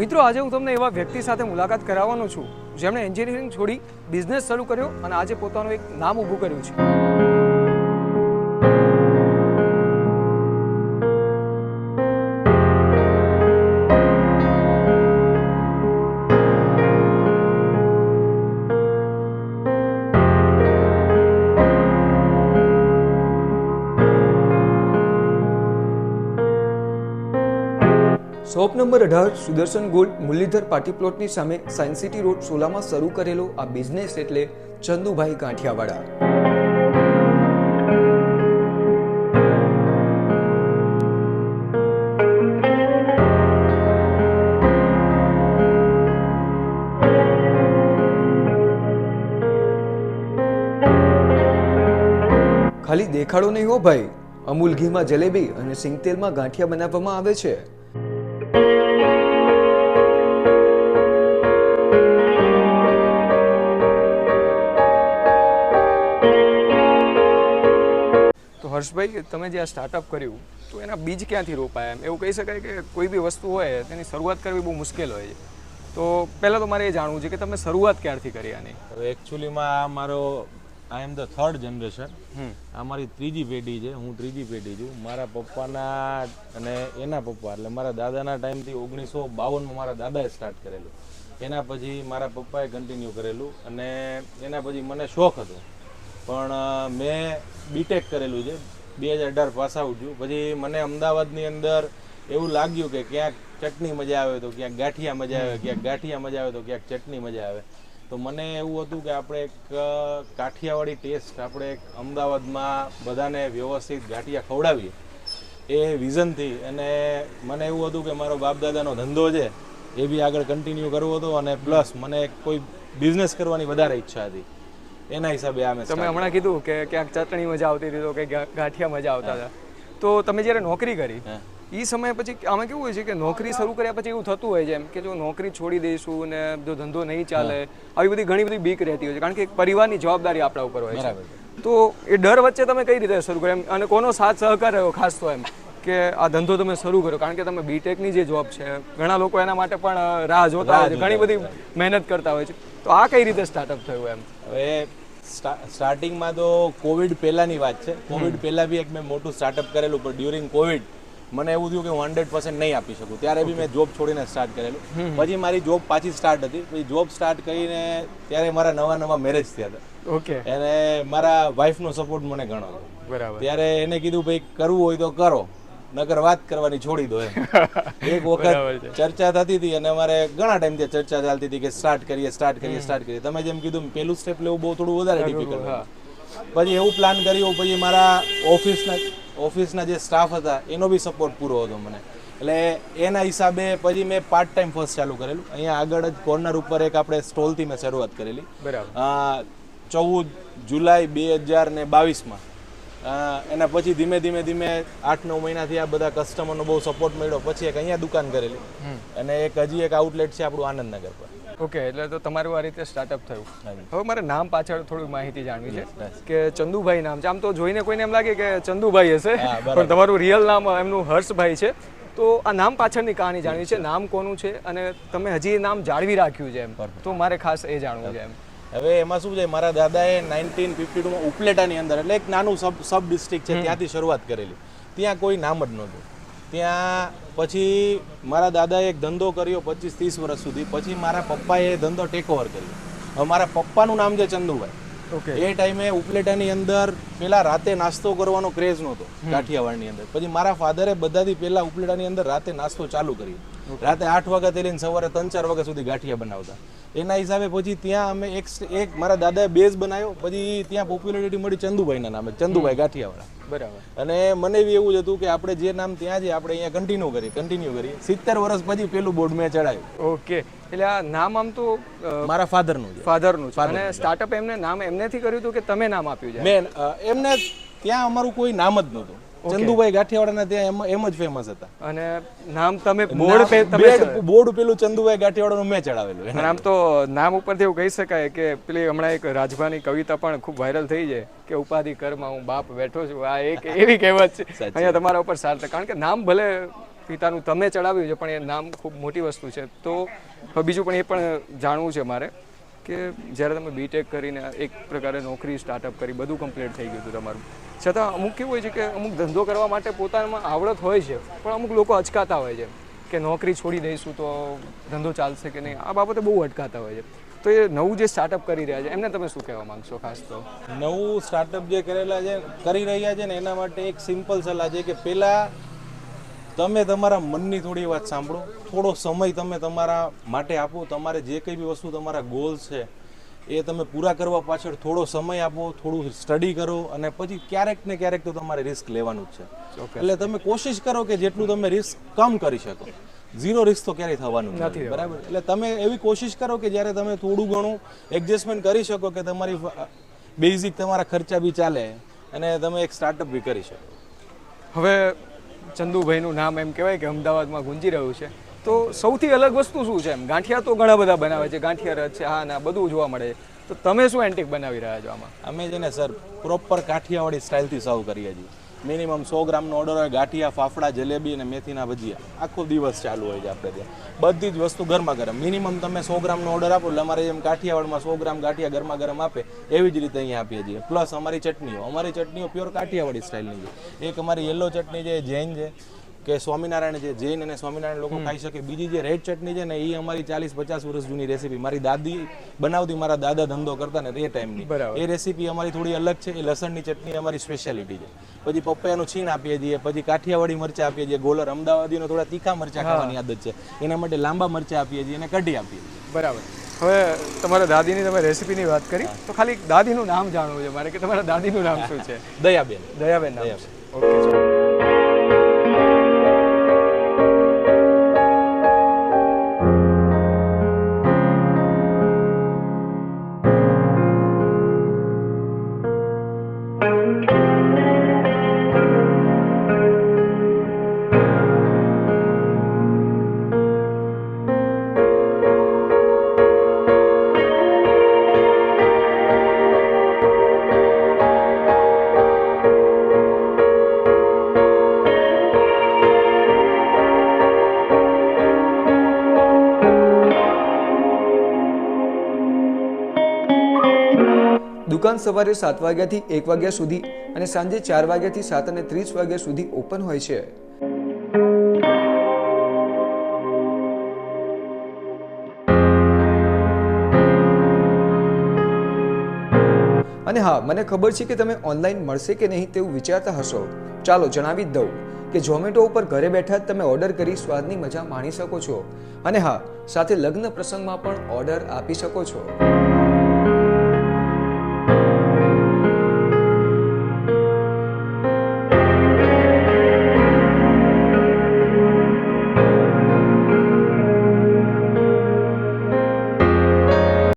મિત્રો, આજે હું તમને એવા વ્યક્તિ સાથે મુલાકાત કરાવવાનો છું જેમણે એન્જિનિયરિંગ છોડી બિઝનેસ શરૂ કર્યો અને આજે પોતાનું એક નામ ઊભું કર્યું છે. Shop number 18 Sudarshan gold Muralidhar party પ્લોટની સામે સાયન્સ સિટી રોડ સોલામાં શરૂ કરેલો આ બિઝનેસ એટલે ચંદુભાઈ ગાંઠિયાવાળા. ખાલી દેખાડો નહીં હો ભાઈ, અમૂલ ઘીમાં જલેબી અને સિંગતેલમાં ગાંઠિયા બનાવવામાં આવે છે. તો હર્ષભાઈ, તમે જે આ સ્ટાર્ટઅપ કર્યું તો એના બીજ ક્યાંથી રોપાયા? એમ એવું કહી શકાય કે કોઈ બી વસ્તુ હોય તેની શરૂઆત કરવી બહુ મુશ્કેલ હોય છે. તો પહેલાં તો મારે એ જાણવું છે કે તમે શરૂઆત ક્યારથી કરી આની? હવે એકચ્યુઅલીમાં આ મારો આઈ એમ ધ થર્ડ જનરેશન. આ મારી ત્રીજી પેઢી છે, હું ત્રીજી પેઢી છું. મારા પપ્પાના અને એના પપ્પા એટલે મારા દાદાના ટાઈમથી 1952માં મારા દાદાએ સ્ટાર્ટ કરેલું. એના પછી મારા પપ્પાએ કન્ટિન્યુ કરેલું અને એના પછી મને શોખ હતો, પણ મેં બીટેક કરેલું છે, 2018 પાસ આઉટ છું. પછી મને અમદાવાદની અંદર એવું લાગ્યું કે ક્યાંક ચટણી મજા આવે તો ક્યાંક ગાંઠિયા મજા આવે, ક્યાંક ગાંઠિયા મજા આવે તો ક્યાંક ચટણી મજા આવે. તો મને એવું હતું કે આપણે એક કાઠિયાવાડી ટેસ્ટ આપણે એક અમદાવાદમાં બધાને વ્યવસ્થિત ગાંઠિયા ખવડાવીએ એ વિઝનથી. અને મને એવું હતું કે મારો બાપ દાદાનો ધંધો છે એ બી આગળ કન્ટિન્યુ કરવો હતો અને પ્લસ મને કોઈ બિઝનેસ કરવાની વધારે ઈચ્છા હતી. એના હિસાબે આ મેં તમે હમણાં કીધું કે ક્યાંક ચટણી મજા આવતી હતી તો કે ગાંઠિયા મજા આવતા હતા. તો તમે જ્યારે નોકરી કરી એ સમય પછી આમાં કેવું હોય છે કે નોકરી શરૂ કર્યા પછી એવું થતું હોય છે એમ કે જો નોકરી છોડી દઈશું ને જો ધંધો નહીં ચાલે, આવી બધી ઘણી બધી બીક રહેતી હોય છે, કારણ કે એક પરિવારની જવાબદારી આપણા ઉપર હોય છે. તો એ ડર વચ્ચે તમે કઈ રીતે શરૂ કર્યો એમ, અને કોનો સાથ સહકાર રહ્યો ખાસ તો એમ કે આ ધંધો તમે શરૂ કર્યો? કારણ કે તમે બીટેકની જે જોબ છે, ઘણા લોકો એના માટે પણ રાહ જોતા હોય છે, ઘણી બધી મહેનત કરતા હોય છે. તો આ કઈ રીતે સ્ટાર્ટઅપ થયું એમ? હવે સ્ટાર્ટિંગમાં તો કોવિડ પહેલાંની વાત છે. કોવિડ પહેલાં બી એક મેં મોટું સ્ટાર્ટઅપ કરેલું, પણ ડ્યુરિંગ કોવિડ મને એવું થયું કે હું 100% નહીં આપી શકું. ત્યારે બી મેં જોબ છોડીને સ્ટાર્ટ કરેલું. પછી મારી જોબ પાછી સ્ટાર્ટ હતી. પછી જોબ સ્ટાર્ટ કરીને ત્યારે મારા નવા મેરેજ થયા હતા. ઓકે. અને મારા વાઈફનો સપોર્ટ મને ઘણો હતો. બરાબર. ત્યારે એને કીધું ભાઈ કરવું હોય તો કરો, નકર વાત કરવાની છોડી દો એમ. એક વખત ચર્ચા થતી હતી અને અમારે ઘણા ટાઈમથી ચર્ચા ચાલતી હતી કે સ્ટાર્ટ કરીએ. તમે જેમ કીધું પેલું સ્ટેપ લેવું બહુ થોડું વધારે ડિફિકલ્ટ હતું. પછી એવું પ્લાન કર્યું. પછી મારા ઓફિસના જે સ્ટાફ હતા એનો બી સપોર્ટ પૂરો હતો મને. એટલે એના હિસાબે પછી મેં પાર્ટ ટાઈમ ફર્સ્ટ ચાલુ કરેલું. અહીંયા આગળ જ કોર્નર ઉપર એક આપણે સ્ટોલથી મેં શરૂઆત કરેલી. બરાબર. 14 જુલાઈ 2022માં. એના પછી ધીમે ધીમે 8-9 મહિનાથી આ બધા કસ્ટમરનો બહુ સપોર્ટ મળ્યો. પછી એક અહીંયા દુકાન કરેલી અને હજી એક આઉટલેટ છે આપણું આનંદનગર પર. ઓકે, એટલે તો તમારું આ રીતે સ્ટાર્ટઅપ થયું. હવે મારે નામ પાછળ થોડી માહિતી જાણવી છે કે ચંદુભાઈ નામ છે. આમ તો જોઈને કોઈને એમ લાગે કે ચંદુભાઈ હશે, પણ તમારું રિયલ નામ એમનું હર્ષભાઈ છે. તો આ નામ પાછળની કહાની જાણવી છે, નામ કોનું છે અને તમે હજી એ નામ જાળવી રાખ્યું છે એમ, તો મારે ખાસ એ જાણવું છે એમ. હવે એમાં શું છે, મારા દાદાએ 1952માં ઉપલેટાની અંદર એટલે એક નાનું સબ ડિસ્ટ્રિક્ટ છે ત્યાંથી શરૂઆત કરેલી. ત્યાં કોઈ નામ જ નહોતું. ત્યાં પછી મારા દાદાએ એક ધંધો કર્યો 25-30 વર્ષ સુધી. પછી મારા પપ્પાએ એ ધંધો ટેક ઓવર કર્યો. હવે મારા પપ્પાનું નામ છે ચંદુભાઈ. એ ટાઈમે ઉપલેટાની અંદર પેલા રાતે નાસ્તો કરવાનો ક્રેઝ નહોતો કાઠિયાવાડની અંદર. પછી મારા ફાધરે બધાથી પહેલા ઉપલેટાની અંદર રાતે નાસ્તો ચાલુ કર્યો. રાતે 8 વાગ્યાથી લઈને સવારે 3-4 વાગ્યા સુધી ગાંઠિયા બનાવતા. એના હિસાબે પછી ત્યાં અમે એક મારા દાદાએ બેઝ બનાવ્યો. પછી ત્યાં પોપ્યુલારિટી મળી ચંદુભાઈના નામે, ચંદુભાઈ ગાંઠિયાવાળા. બરાબર. અને મને બી એવું જ હતું કે આપણે જે નામ ત્યાં છે આપણે અહીંયા કન્ટિન્યુ કરીએ. 70 વર્ષ પછી પેલું બોર્ડ મેં ચડાવ્યું. ઓકે, એટલે આ નામ આમ તો મારા ફાધરનું છે. અને સ્ટાર્ટઅપ એમને નામ એમનેથી કર્યું હતું કે તમે નામ આપ્યું છે? મેં એમને ત્યાં અમારું કોઈ નામ જ નહોતું. ચંદુભાઈ ગાંઠિયાવાડાના ત્યાં એમ જ ફેમસ હતા. અને નામ તમે બોર્ડ પેલું ચંદુભાઈ ગાંઠિયાવાડાનું મેં ચડાવેલું. નામ તો નામ ઉપરથી એવું કહી શકાય કે પેલી હમણાં એક રાજભાની કવિતા પણ ખૂબ વાયરલ થઈ છે કે ઉપાધિ કરમાં હું બાપ બેઠો છું. આ એક એવી કહેવત છે અહીંયા તમારા ઉપર સાર્થક. કારણ કે નામ ભલે પિતાનું તમે ચડાવ્યું છે પણ એ નામ ખૂબ મોટી વસ્તુ છે. તો બીજું પણ એ પણ જાણવું છે મારે કે જ્યારે તમે બીટેક કરીને એક પ્રકારે નોકરી સ્ટાર્ટઅપ કરી, બધું કમ્પ્લીટ થઈ ગયું હતું તમારું, છતાં અમુક કેવું હોય છે કે અમુક ધંધો કરવા માટે પોતાનામાં આવડત હોય છે પણ અમુક લોકો અચકાતા હોય છે કે નોકરી છોડી દઈશું તો ધંધો ચાલશે કે નહીં, આ બાબતે બહુ અટકાતા હોય છે. તો એ નવું જે સ્ટાર્ટઅપ કરી રહ્યા છે એમને તમે શું કહેવા માંગશો ખાસ? તો નવું સ્ટાર્ટઅપ જે કરી રહ્યા છે ને એના માટે એક સિમ્પલ સલાહ છે કે પહેલાં તમે તમારા મનની થોડી વાત સાંભળો, થોડો સમય તમે તમારા માટે આપો, તમારે જે કંઈ બી વસ્તુ તમારા ગોલ્સ છે એ તમે પૂરા કરવા પાછળ થોડો સમય આપો, થોડું સ્ટડી કરો અને પછી ક્યારેક ને ક્યારેક તો તમારે રિસ્ક લેવાનું જ છે. એટલે તમે કોશિશ કરો કે જેટલું તમે રિસ્ક કમ કરી શકો. ઝીરો રિસ્ક તો ક્યારેય થવાનું નથી, બરાબર? એટલે તમે એવી કોશિશ કરો કે જ્યારે તમે થોડું ઘણું એડજસ્ટમેન્ટ કરી શકો કે તમારી બેઝિક તમારા ખર્ચા બી ચાલે અને તમે એક સ્ટાર્ટઅપ બી કરી શકો. હવે ચંદુભાઈનું નામ એમ કહેવાય કે અમદાવાદમાં ગુંજી રહ્યું છે, તો સૌથી અલગ વસ્તુ શું છે? એમ ગાંઠિયા તો ઘણા બધા બનાવે છે, ગાંઠિયા રથ છે, હા ના બધું જોવા મળે છે, તો તમે શું એન્ટિક બનાવી રહ્યા છો આમાં? અમે છે ને સર પ્રોપર કાઠિયાવાડી સ્ટાઇલથી સર્વ કરીએ છીએ. મિનિમમ 100 ગ્રામનો ઓર્ડર હોય, ગાંઠિયા, ફાફડા, જલેબી અને મેથીના ભજીયા આખો દિવસ ચાલુ હોય છે આપણે ત્યાં. બધી જ વસ્તુ ગરમા ગરમ. મિનિમમ તમે 100 ગ્રામનો ઓર્ડર આપો એટલે અમારે જેમ કાઠિયાવાડમાં 100 ગ્રામ ગાંઠિયા ગરમા ગરમ આપે એવી જ રીતે અહીંયા આપીએ છીએ. પ્લસ અમારી ચટણીઓ પ્યોર કાઠિયાવાડી સ્ટાઇલની છે. એક અમારી યલો ચટણી છે, જૈન છે કે સ્વામિનારાયણ છે, જૈન અને સ્વામિનારાયણ લોકો ખાઈ શકે. બીજી જે રેડ ચટણી છે ને એ અમારી 40-50 વર્ષ જૂની રેસીપી, મારી દાદી બનાવતી, મારા દાદા ધંધો કરતા ને એ ટાઈમની. એ રેસીપી અમારી થોડી અલગ છે. એ લસણની ચટણી અમારી સ્પેશિયાલિટી છે. પછી પપૈયાનું છીણ આપીએ છીએ, પછી કાઠિયાવાડી મરચાં આપીએ છીએ, ગોલર અમદાવાદીનો થોડા તીખા મરચાં ખાવાની આદત છે એના માટે લાંબા મરચાં આપીએ છીએ અને કઢી આપીએ છીએ. બરાબર. હવે તમારા દાદીની તમે રેસીપીની વાત કરી તો ખાલી દાદીનું નામ જાણવું છે મારે કે તમારા દાદીનું નામ શું છે? દયાબેન. દયાબેન નામ છે. ઓકે. દુકાન સવારે 7 વાગ્યાથી 1 વાગ્યા સુધી અને સાંજે 4 વાગ્યાથી 7:30 વાગ્યા સુધી ઓપન હોય છે. અને હા, મને ખબર છે કે તમે ઓનલાઈન મળશે કે નહીં તેવું વિચારતા હશો. ચાલો જણાવી જ દઉં કે ઝોમેટો ઉપર ઘરે બેઠા જ તમે ઓર્ડર કરી સ્વાદની મજા માણી શકો છો. અને હા, સાથે લગ્ન પ્રસંગમાં પણ ઓર્ડર આપી શકો છો.